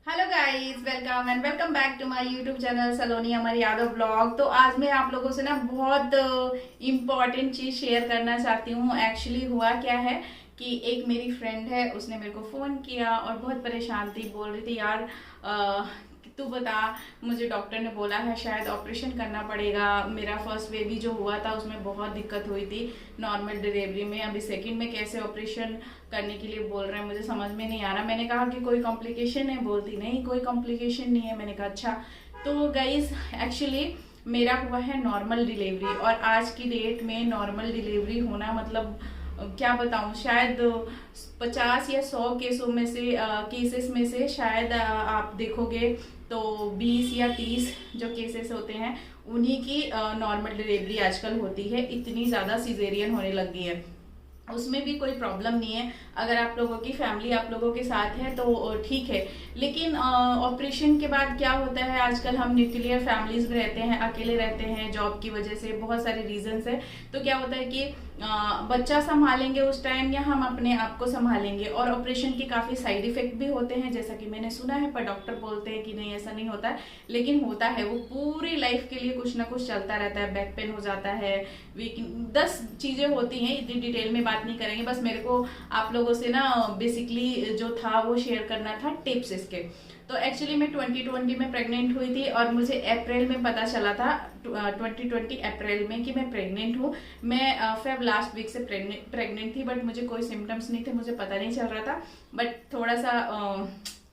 Hello guys, welcome and welcome back to my YouTube channel Saloni Amar Yadav vlog. तो आज मैं आप लोगों से ना बहुत इम्पोर्टेंट चीज शेयर करना चाहती हूँ। एक्चुअली हुआ क्या है कि एक मेरी फ्रेंड है, उसने मेरे को फोन किया और बहुत परेशान थी। बोल रही थी यार तू बता, मुझे डॉक्टर ने बोला है शायद ऑपरेशन करना पड़ेगा। मेरा फर्स्ट बेबी जो हुआ था उसमें बहुत दिक्कत हुई थी नॉर्मल डिलीवरी में, अभी सेकंड में कैसे ऑपरेशन करने के लिए बोल रहे हैं मुझे समझ में नहीं आ रहा। मैंने कहा कि कोई कॉम्प्लिकेशन है, बोलती नहीं कोई कॉम्प्लिकेशन नहीं है। मैंने कहा अच्छा। तो गाइज एक्चुअली मेरा हुआ है नॉर्मल डिलीवरी, और आज की डेट में नॉर्मल डिलीवरी होना मतलब क्या बताऊं, शायद 50 या 100 केसों में से केसेस में से शायद आप देखोगे तो 20 या 30 जो केसेस होते हैं उन्हीं की नॉर्मल डिलीवरी आजकल होती है। इतनी ज्यादा सिजेरियन होने लग गई है। उसमें भी कोई प्रॉब्लम नहीं है, अगर आप लोगों की फैमिली आप लोगों के साथ है तो ठीक है। लेकिन ऑपरेशन के बाद क्या होता है, आजकल हम न्यूक्लियर फैमिलीज में रहते हैं, अकेले रहते हैं जॉब की वजह से, बहुत सारे रीजंस है। तो क्या होता है कि बच्चा संभालेंगे उस टाइम या हम अपने आप को संभालेंगे। और ऑपरेशन के काफी साइड इफेक्ट भी होते हैं जैसा कि मैंने सुना है, पर डॉक्टर बोलते हैं कि नहीं ऐसा नहीं होता है, लेकिन होता है। वो पूरी लाइफ के लिए कुछ ना कुछ चलता रहता है। बैक पेन हो जाता है, वीक 10 चीजें होती हैं, इतनी डिटेल में बात नहीं करेंगे। बस मेरे को आप लोगों से ना बेसिकली जो था वो शेयर करना था, टिप्स इसके। तो एक्चुअली मैं 2020 में प्रेग्नेंट हुई थी और मुझे अप्रैल में पता चला था 2020 अप्रैल में कि मैं प्रेग्नेंट हूँ। मैं फेब लास्ट वीक से प्रेग्नेंट थी, बट मुझे कोई सिम्टम्स नहीं थे, मुझे पता नहीं चल रहा था। बट थोड़ा सा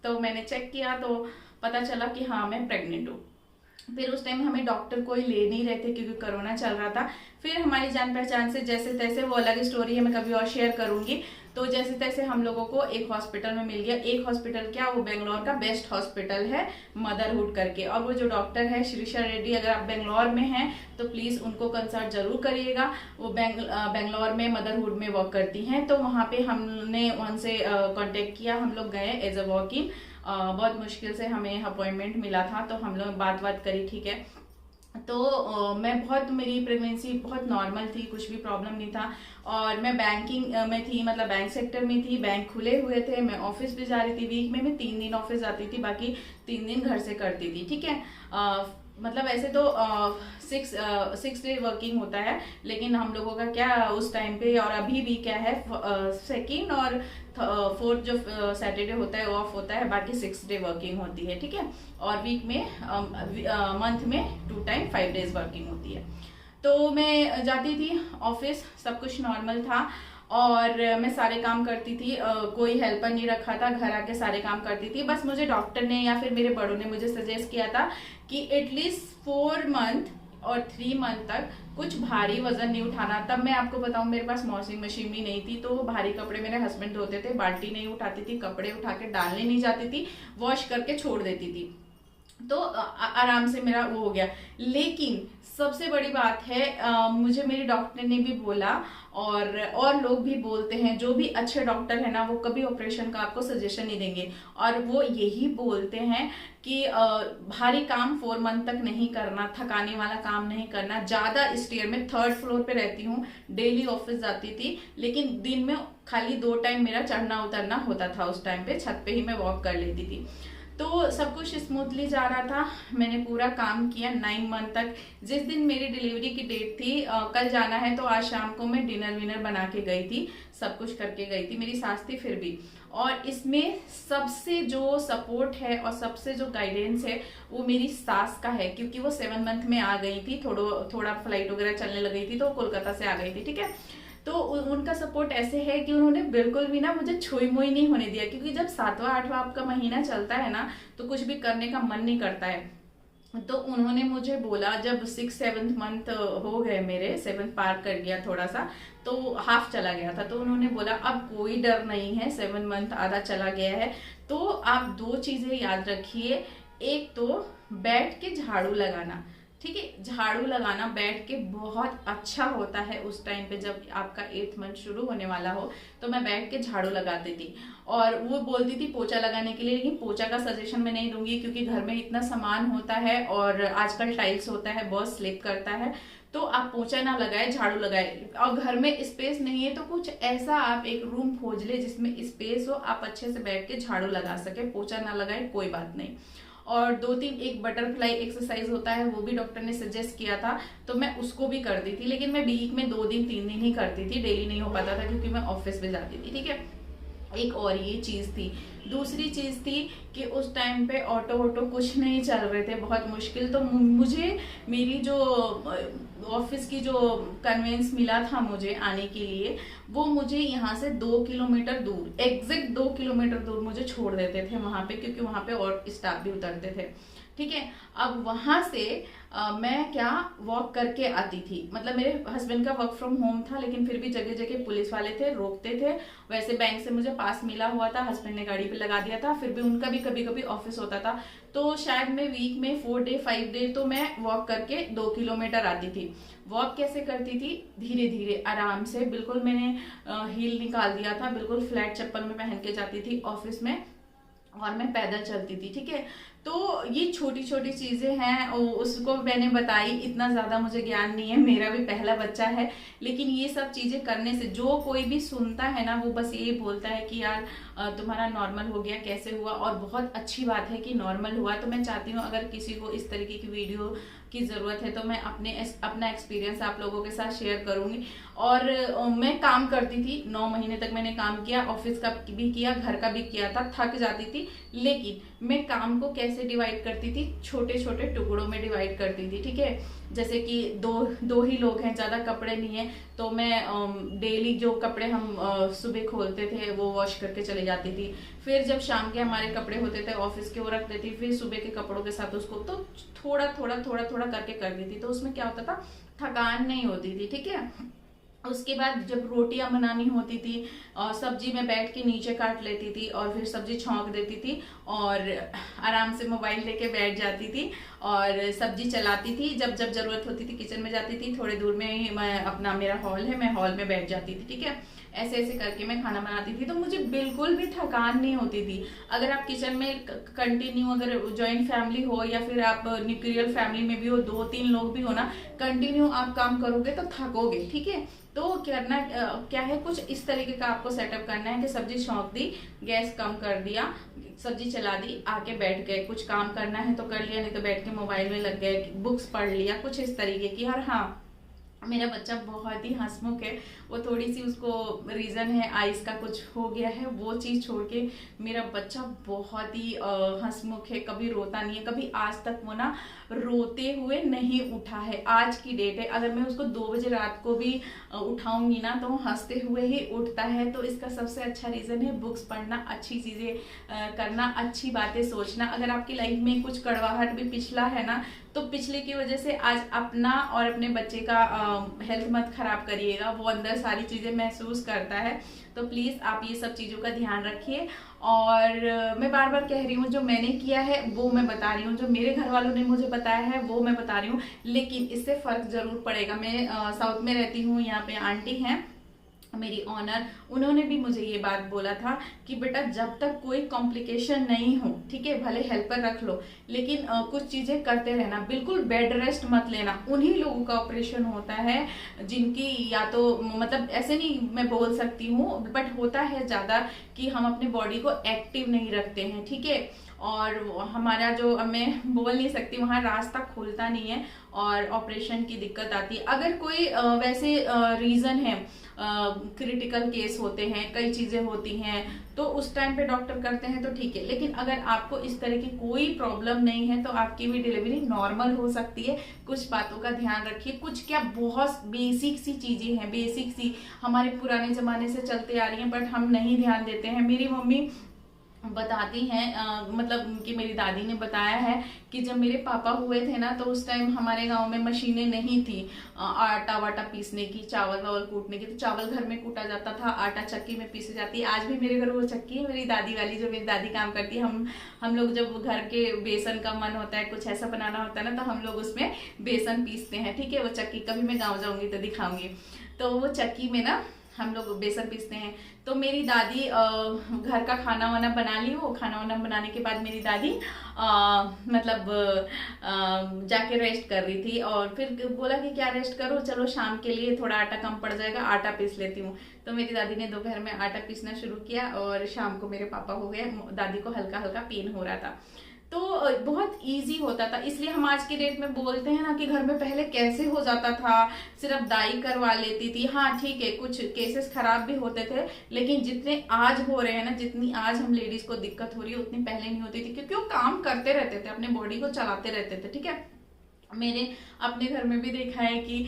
तो मैंने चेक किया तो पता चला कि हाँ मैं प्रेग्नेंट हूँ। फिर उस टाइम हमें डॉक्टर कोई ले नहीं रहे थे क्योंकि कोरोना चल रहा था। फिर हमारी जान पहचान से जैसे तैसे, वो अलग स्टोरी है, मैं कभी और शेयर करूंगी। तो जैसे तैसे हम लोगों को एक हॉस्पिटल में मिल गया। एक हॉस्पिटल क्या, वो बेंगलोर का बेस्ट हॉस्पिटल है, मदरहुड करके। और वो जो डॉक्टर है श्रीषा रेड्डी, अगर आप बेंगलोर में हैं तो प्लीज उनको कंसल्ट जरूर करिएगा। वो बेंगलोर में मदरहुड में वर्क करती हैं। तो वहां पे हमने उनसे कांटेक्ट किया, हम लोग गए एज अ वॉक इन। बहुत मुश्किल से हमें अपॉइंटमेंट मिला था, तो हम लोग बात करी, ठीक है। तो मैं बहुत, मेरी प्रेगनेंसी बहुत नॉर्मल थी, कुछ भी प्रॉब्लम नहीं था। और मैं बैंकिंग में थी, मतलब बैंक सेक्टर में थी, बैंक खुले हुए थे, मैं ऑफिस भी जा रही थी। वीक में मैं 3 दिन ऑफिस जाती थी, बाकी 3 दिन घर से करती थी, ठीक है। मतलब ऐसे तो 6 डे वर्किंग होता है, लेकिन हम लोगों का क्या उस टाइम पे और अभी भी क्या है, सेकेंड और फोर्थ जो सैटरडे होता है ऑफ होता है, बाकी 6 डे वर्किंग होती है, ठीक है। और वीक में मंथ में 2 टाइम 5 डेज वर्किंग होती है। तो मैं जाती थी ऑफिस, सब कुछ नॉर्मल था और मैं सारे काम करती थी। कोई हेल्पर नहीं रखा था, घर आके सारे काम करती थी। बस मुझे डॉक्टर ने या फिर मेरे बड़ों ने मुझे सजेस्ट किया था कि एटलीस्ट 4 मंथ और 3 मंथ तक कुछ भारी वजन नहीं उठाना। तब मैं आपको बताऊं, मेरे पास वॉशिंग मशीन भी नहीं थी, तो भारी कपड़े मेरे हस्बैंड धोते थे, बाल्टी नहीं उठाती थी, कपड़े उठा के डालने नहीं जाती थी, वॉश करके छोड़ देती थी। तो आराम से मेरा वो हो गया। लेकिन सबसे बड़ी बात है, मुझे मेरी डॉक्टर ने भी बोला और लोग भी बोलते हैं, जो भी अच्छे डॉक्टर है ना, वो कभी ऑपरेशन का आपको सजेशन नहीं देंगे। और वो यही बोलते हैं कि भारी काम 4 मंथ तक नहीं करना, थकाने वाला काम नहीं करना। ज्यादा स्टेयर में 3rd फ्लोर पे रहती हूँ, डेली ऑफिस जाती थी, लेकिन दिन में खाली 2 टाइम मेरा चढ़ना उतरना होता था। उस टाइम पे छत पे ही मैं वॉक कर लेती थी। तो सब कुछ स्मूथली जा रहा था, मैंने पूरा काम किया 9 मंथ तक। जिस दिन मेरी डिलीवरी की डेट थी, कल जाना है, तो आज शाम को मैं डिनर विनर बना के गई थी, सब कुछ करके गई थी, मेरी सास थी फिर भी। और इसमें सबसे जो सपोर्ट है और सबसे जो गाइडेंस है वो मेरी सास का है, क्योंकि वो 7 मंथ में आ गई थी, थोड़ा फ्लाइट वगैरह चलने लग गई थी, तो कोलकाता से आ गई थी, ठीक है। तो उनका सपोर्ट ऐसे है कि उन्होंने बिल्कुल भी ना मुझे छुई मुई नहीं होने दिया, क्योंकि जब 7वां 8वां आपका महीना चलता है ना, तो कुछ भी करने का मन नहीं करता है। तो उन्होंने मुझे बोला, जब 6-7 मंथ हो गए मेरे, 7 पार कर गया थोड़ा सा, तो हाफ चला गया था, तो उन्होंने बोला अब कोई डर नहीं है, 7 मंथ आधा चला गया है, तो आप 2 चीजें याद रखिए। एक तो बैठ के झाड़ू लगाना, ठीक है। झाड़ू लगाना बैठ के बहुत अच्छा होता है उस टाइम पे, जब आपका 8th मंथ शुरू होने वाला हो। तो मैं बैठ के झाड़ू लगाती थी, और वो बोलती थी पोछा लगाने के लिए, लेकिन पोछा का सजेशन मैं नहीं दूंगी, क्योंकि घर में इतना सामान होता है और आजकल टाइल्स होता है, बहुत स्लिप करता है। तो आप पोछा ना लगाए, झाड़ू लगाए। और घर में स्पेस नहीं है तो कुछ ऐसा आप एक रूम खोज ले जिसमें स्पेस हो, आप अच्छे से बैठ के झाड़ू लगा सके। पोछा ना लगाए कोई बात नहीं। और 2-3 एक बटरफ्लाई एक्सरसाइज होता है, वो भी डॉक्टर ने सजेस्ट किया था, तो मैं उसको भी करती थी। लेकिन मैं वीक में 2 दिन 3 दिन ही करती थी, डेली नहीं हो पाता था क्योंकि मैं ऑफिस में जाती थी। ठीक है, एक और ये चीज थी। दूसरी चीज थी कि उस टाइम पे ऑटो कुछ नहीं चल रहे थे, बहुत मुश्किल। तो मुझे मेरी जो ऑफिस की जो कन्वेंस मिला था मुझे आने के लिए, वो मुझे यहाँ से 2 किलोमीटर दूर, एग्जैक्ट 2 किलोमीटर दूर मुझे छोड़ देते थे वहां पे, क्योंकि वहां पे और स्टाफ भी उतरते थे। ठीक है, अब वहां से मैं क्या वॉक करके आती थी। मतलब मेरे हस्बैंड का वर्क फ्रॉम होम था, लेकिन फिर भी जगह जगह पुलिस वाले थे, रोकते थे। वैसे बैंक से मुझे पास मिला हुआ था, हस्बैंड ने गाड़ी पे लगा दिया था, फिर भी उनका भी कभी कभी ऑफिस होता था। तो शायद मैं वीक में 4 डे 5 डे तो मैं वॉक करके 2 किलोमीटर आती थी। वॉक कैसे करती थी? धीरे धीरे आराम से, बिल्कुल मैंने हील निकाल दिया था, बिल्कुल फ्लैट चप्पल में पहन के जाती थी ऑफिस में, और मैं पैदल चलती थी। ठीक है, तो ये छोटी छोटी चीजें हैं, उसको मैंने बताई। इतना ज्यादा मुझे ज्ञान नहीं है, मेरा भी पहला बच्चा है, लेकिन ये सब चीजें करने से जो कोई भी सुनता है ना, वो बस यही बोलता है कि यार तुम्हारा नॉर्मल हो गया, कैसे हुआ? और बहुत अच्छी बात है कि नॉर्मल हुआ। तो मैं चाहती हूँ अगर किसी को इस तरीके की वीडियो की जरूरत है तो मैं अपना एक्सपीरियंस आप लोगों के साथ शेयर करूंगी। और मैं काम करती थी, 9 महीने तक मैंने काम किया, ऑफिस का भी किया, घर का भी किया था, थक जाती थी। लेकिन मैं काम को कैसे डिवाइड करती थी? छोटे छोटे टुकड़ों में डिवाइड करती थी। ठीक है, जैसे कि दो ही लोग हैं, ज्यादा कपड़े नहीं है, तो मैं डेली जो कपड़े हम सुबह खोलते थे वो वॉश करके चले जाती थी। फिर जब शाम के हमारे कपड़े होते थे ऑफिस के, वो रख देती, फिर सुबह के कपड़ों के साथ उसको तो थोड़ा थोड़ा करके कर देती। तो उसमें क्या होता था, थकान नहीं होती थी। ठीक है, उसके बाद जब रोटियां बनानी होती थी और सब्जी में बैठ के नीचे काट लेती थी और फिर सब्जी छौंक देती थी और आराम से मोबाइल लेके बैठ जाती थी और सब्जी चलाती थी। जब जब जरूरत होती थी किचन में जाती थी, थोड़े दूर में ही मैं अपना मेरा हॉल है, मैं हॉल में बैठ जाती थी। ठीक है, ऐसे ऐसे करके मैं खाना बनाती थी, तो मुझे बिल्कुल भी थकान नहीं होती थी। अगर आप किचन में कंटिन्यू, अगर ज्वाइंट फैमिली हो या फिर आप न्यूक्लियर फैमिली में भी हो, 2-3 लोग भी हो ना, कंटिन्यू आप काम करोगे तो थकोगे। ठीक है, तो करना क्या है, कुछ इस तरीके का आपको सेटअप करना है कि सब्जी छौंक दी, गैस कम कर दिया, सब्जी चला दी, आके बैठ गए, कुछ काम करना है तो कर लिया, नहीं तो बैठ के मोबाइल में लग गए, बुक्स पढ़ लिया, कुछ इस तरीके की। और हाँ, मेरा बच्चा बहुत ही हंसमुख है, वो थोड़ी सी उसको रीजन है आइस का कुछ हो गया है, वो चीज छोड़ के मेरा बच्चा बहुत ही हंसमुख है, कभी रोता नहीं है, कभी आज तक वो ना रोते हुए नहीं उठा है। आज की डेट है, अगर मैं उसको 2 बजे रात को भी उठाऊंगी ना तो वो हंसते हुए ही उठता है। तो इसका सबसे अच्छा रीजन है बुक्स पढ़ना, अच्छी चीजें करना, अच्छी बातें सोचना। अगर आपकी लाइफ में कुछ कड़वाहट भी पिछला है ना, तो पिछले की वजह से आज अपना और अपने बच्चे का हेल्थ मत खराब करिएगा, वो अंदर सारी चीजें महसूस करता है। तो प्लीज आप ये सब चीजों का ध्यान रखिए। और मैं बार बार कह रही हूँ, जो मैंने किया है वो मैं बता रही हूँ, जो मेरे घर वालों ने मुझे बताया है वो मैं बता रही हूँ, लेकिन इससे फर्क जरूर पड़ेगा। मैं साउथ में रहती हूँ, यहाँ पे आंटी हैं मेरी ऑनर, उन्होंने भी मुझे ये बात बोला था कि बेटा जब तक कोई कॉम्प्लिकेशन नहीं हो, ठीक है, भले हेल्पर रख लो, लेकिन कुछ चीजें करते रहना, बिल्कुल बेड रेस्ट मत लेना। उन्हीं लोगों का ऑपरेशन होता है जिनकी, या तो मतलब ऐसे नहीं मैं बोल सकती हूँ, बट होता है ज्यादा कि हम अपने बॉडी को एक्टिव नहीं रखते हैं। ठीक है, और हमारा जो, मैं बोल नहीं सकती, वहाँ रास्ता खुलता नहीं है और ऑपरेशन की दिक्कत आती है। अगर कोई वैसे रीजन है, क्रिटिकल केस होते हैं, कई चीजें होती हैं, तो उस टाइम पे डॉक्टर करते हैं तो ठीक है। लेकिन अगर आपको इस तरह की कोई प्रॉब्लम नहीं है तो आपकी भी डिलीवरी नॉर्मल हो सकती है। कुछ बातों का ध्यान रखिए, कुछ क्या बहुत बेसिक सी चीजें हैं, बेसिक सी हमारे पुराने जमाने से चलते आ रही हैं, बट हम नहीं ध्यान देते हैं। मेरी मम्मी बताती हैं, मतलब उनकी मेरी दादी ने बताया है कि जब मेरे पापा हुए थे ना, तो उस टाइम हमारे गांव में मशीनें नहीं थी आटा वाटा पीसने की, चावल वावल कूटने की, तो चावल घर में कूटा जाता था, आटा चक्की में पीसी जाती है। आज भी मेरे घर वो चक्की है, मेरी दादी वाली, जो मेरी दादी काम करती है। हम लोग जब घर के बेसन का मन होता है, कुछ ऐसा बनाना होता है ना, तो हम लोग उसमें बेसन पीसते हैं। ठीक है, वो चक्की कभी मैं गाँव जाऊंगी तो दिखाऊंगी। तो वो चक्की में ना हम लोग बेसन पीसते हैं। तो मेरी दादी घर का खाना वाना बना ली, वो खाना वाना बनाने के बाद मेरी दादी मतलब जाके रेस्ट कर रही थी, और फिर बोला कि क्या रेस्ट करो, चलो शाम के लिए थोड़ा आटा कम पड़ जाएगा, आटा पीस लेती हूँ। तो मेरी दादी ने दोपहर में आटा पीसना शुरू किया और शाम को मेरे पापा हो गए। दादी को हल्का हल्का पेन हो रहा था, तो बहुत इजी होता था। इसलिए हम आज की डेट में बोलते हैं ना कि घर में पहले कैसे हो जाता था, सिर्फ दाई करवा लेती थी। हाँ ठीक है, कुछ केसेस खराब भी होते थे, लेकिन जितने आज हो रहे हैं ना, जितनी आज हम लेडीज को दिक्कत हो रही है उतनी पहले नहीं होती थी, क्योंकि वो काम करते रहते थे, अपने बॉडी को चलाते रहते थे। ठीक है, मैंने अपने घर में भी देखा है कि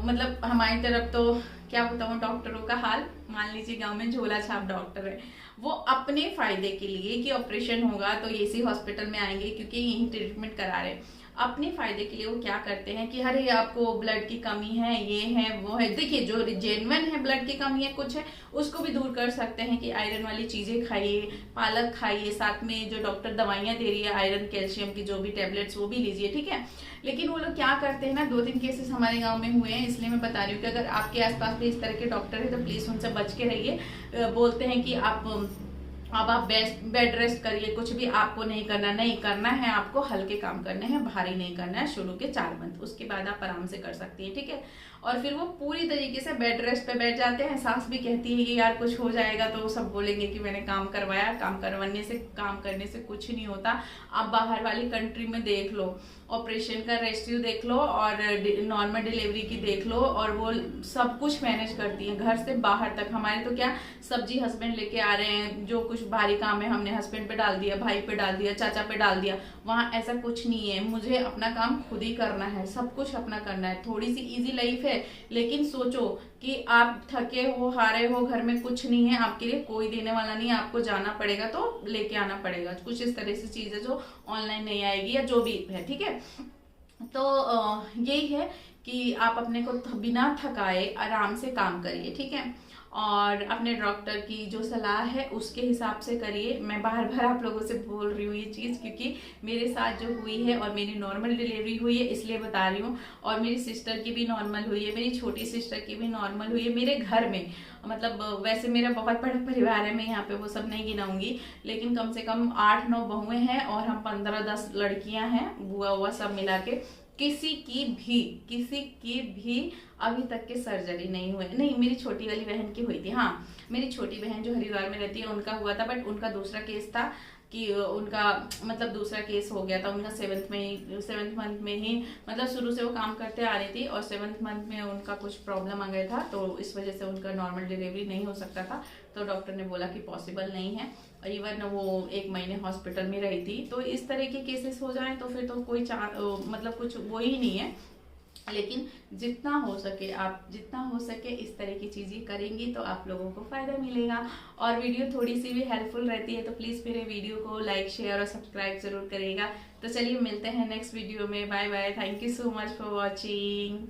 मतलब हमारी तरफ तो क्या बताऊं डॉक्टरों का हाल, मान लीजिए गांव में झोला छाप डॉक्टर है, वो अपने फायदे के लिए कि ऑपरेशन होगा तो इसी हॉस्पिटल में आएंगे क्योंकि यही ट्रीटमेंट करा रहे, अपने फायदे के लिए वो क्या करते हैं कि अरे आपको ब्लड की कमी है, ये है वो है। देखिए जो जेन्युइन है, ब्लड की कमी है कुछ है, उसको भी दूर कर सकते हैं कि आयरन वाली चीजें खाइए, पालक खाइए, साथ में जो डॉक्टर दवाइयां दे रही है आयरन कैल्शियम की जो भी टेबलेट्स वो भी लीजिए। ठीक है, लेकिन वो लोग क्या करते हैं ना, 2-3 केसेस हमारे गांव में हुए हैं, इसलिए मैं बता रही हूँ कि अगर आपके आसपास भी इस तरह के डॉक्टर है तो प्लीज उनसे बच के रहिए। बोलते हैं कि अब आप बेड रेस्ट करिए, कुछ भी आपको नहीं करना है, आपको हल्के काम करने हैं, भारी नहीं करना है शुरू के 4 मंथ, उसके बाद आप आराम से कर सकती हैं। ठीक है, और फिर वो पूरी तरीके से बेड रेस्ट पे बैठ जाते हैं। सास भी कहती है कि यार कुछ हो जाएगा तो सब बोलेंगे कि मैंने काम करवाया, काम करने से कुछ नहीं होता। आप बाहर वाली कंट्री में देख लो, ऑपरेशन का रेस्क्यू देख लो और नॉर्मल डिलीवरी की देख लो, और वो सब कुछ मैनेज करती है घर से बाहर तक। हमारे तो क्या, सब्जी हस्बैंड लेके आ रहे हैं, जो कुछ भारी काम है हमने हस्बैंड पे डाल दिया, भाई पे डाल दिया, चाचा पे डाल दिया। वहां ऐसा कुछ नहीं है, मुझे अपना काम खुद ही करना है, सब कुछ अपना करना है। थोड़ी सी इजी लाइफ है, लेकिन सोचो कि आप थके हो, हारे हो, घर में कुछ नहीं है, आपके लिए कोई देने वाला नहीं है, आपको जाना पड़ेगा तो लेके आना पड़ेगा। कुछ इस तरह से चीजें जो ऑनलाइन नहीं आएगी या जो भी है। ठीक है, तो यही है कि आप अपने को बिना थकाए आराम से काम करिए। ठीक है, और अपने डॉक्टर की जो सलाह है उसके हिसाब से करिए। मैं बार बार आप लोगों से बोल रही हूँ ये चीज़, क्योंकि मेरे साथ जो हुई है और मेरी नॉर्मल डिलीवरी हुई है इसलिए बता रही हूँ, और मेरी सिस्टर की भी नॉर्मल हुई है, मेरी छोटी सिस्टर की भी नॉर्मल हुई है मेरे घर में। मतलब वैसे मेरा बहुत बड़ा परिवार है, मैं यहाँ पे वो सब नहीं गिनाऊंगी, लेकिन कम से कम 8-9 बहुएं हैं और हम 15-10 लड़कियां हैं, बुआ हुआ सब मिला के। किसी की भी अभी तक के सर्जरी नहीं हुए। नहीं, मेरी छोटी वाली बहन की हुई थी। हाँ, मेरी छोटी बहन जो हरिद्वार में रहती है उनका हुआ था, बट उनका दूसरा केस था कि उनका मतलब दूसरा केस हो गया था उनका 7th मंथ में ही, मतलब शुरू से वो काम करते आ रही थी और 7th मंथ में उनका कुछ प्रॉब्लम आ गया था, तो इस वजह से उनका नॉर्मल डिलीवरी नहीं हो सकता था। तो डॉक्टर ने बोला कि पॉसिबल नहीं है, इवन वो 1 महीने हॉस्पिटल में रही थी। तो इस तरह के केसेस हो जाए तो फिर तो कोई मतलब कुछ वो ही नहीं है। लेकिन जितना हो सके इस तरह की चीजें करेंगी तो आप लोगों को फायदा मिलेगा। और वीडियो थोड़ी सी भी हेल्पफुल रहती है तो प्लीज मेरे वीडियो को लाइक, शेयर और सब्सक्राइब जरूर करिएगा। तो चलिए मिलते हैं नेक्स्ट वीडियो में। Bye bye, thank you so much for watching.